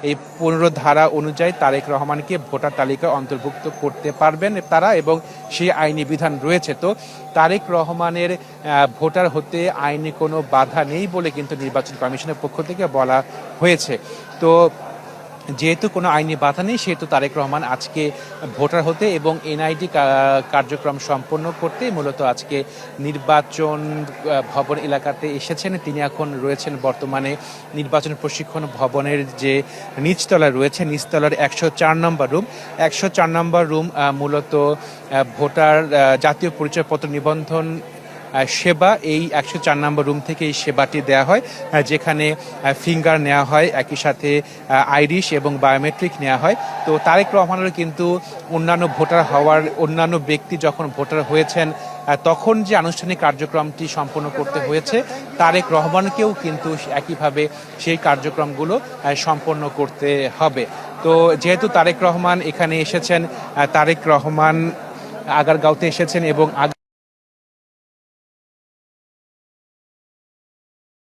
এই 15 ধারা অনুযায়ী তারেক রহমানকে ভোটার তালিকায় অন্তর্ভুক্ত করতে পারবেন তারা, এবং সেই আইনি বিধান রয়েছে। তো তারেক রহমানের ভোটার হতে আইনি কোনো বাধা নেই বলে কিন্তু নির্বাচন কমিশনের পক্ষ থেকে বলা হয়েছে। তো যেহেতু কোনো আইনি বাধা নেই, সেহেতু তারেক রহমান আজকে ভোটার হতে এবং এনআইডি কার্যক্রম সম্পন্ন করতে মূলত আজকে নির্বাচন ভবন এলাকাতে এসেছেন। তিনি এখন রয়েছেন বর্তমানে নির্বাচন প্রশিক্ষণ ভবনের যে নিচতলায় রয়েছে, নিচতলার 104 নম্বর রুম। 104 নম্বর রুম মূলত ভোটার জাতীয় পরিচয়পত্র নিবন্ধন সেবা, এই 104 নম্বর রুম থেকে এই সেবাটি দেওয়া হয়, যেখানে ফিঙ্গার নেওয়া হয়, একই সাথে আইরিশ এবং বায়োমেট্রিক নেওয়া হয়। তো তারেক রহমানেরও কিন্তু অন্যান্য ভোটার হওয়ার, অন্যান্য ব্যক্তি যখন ভোটার হয়েছেন তখন যে আনুষ্ঠানিক কার্যক্রমটি সম্পন্ন করতে হয়েছে, তারেক রহমানকেও কিন্তু একইভাবে সেই কার্যক্রমগুলো সম্পন্ন করতে হবে। তো যেহেতু তারেক রহমান এখানে এসেছেন, তারেক রহমান আগারগাঁওতে এসেছেন এবং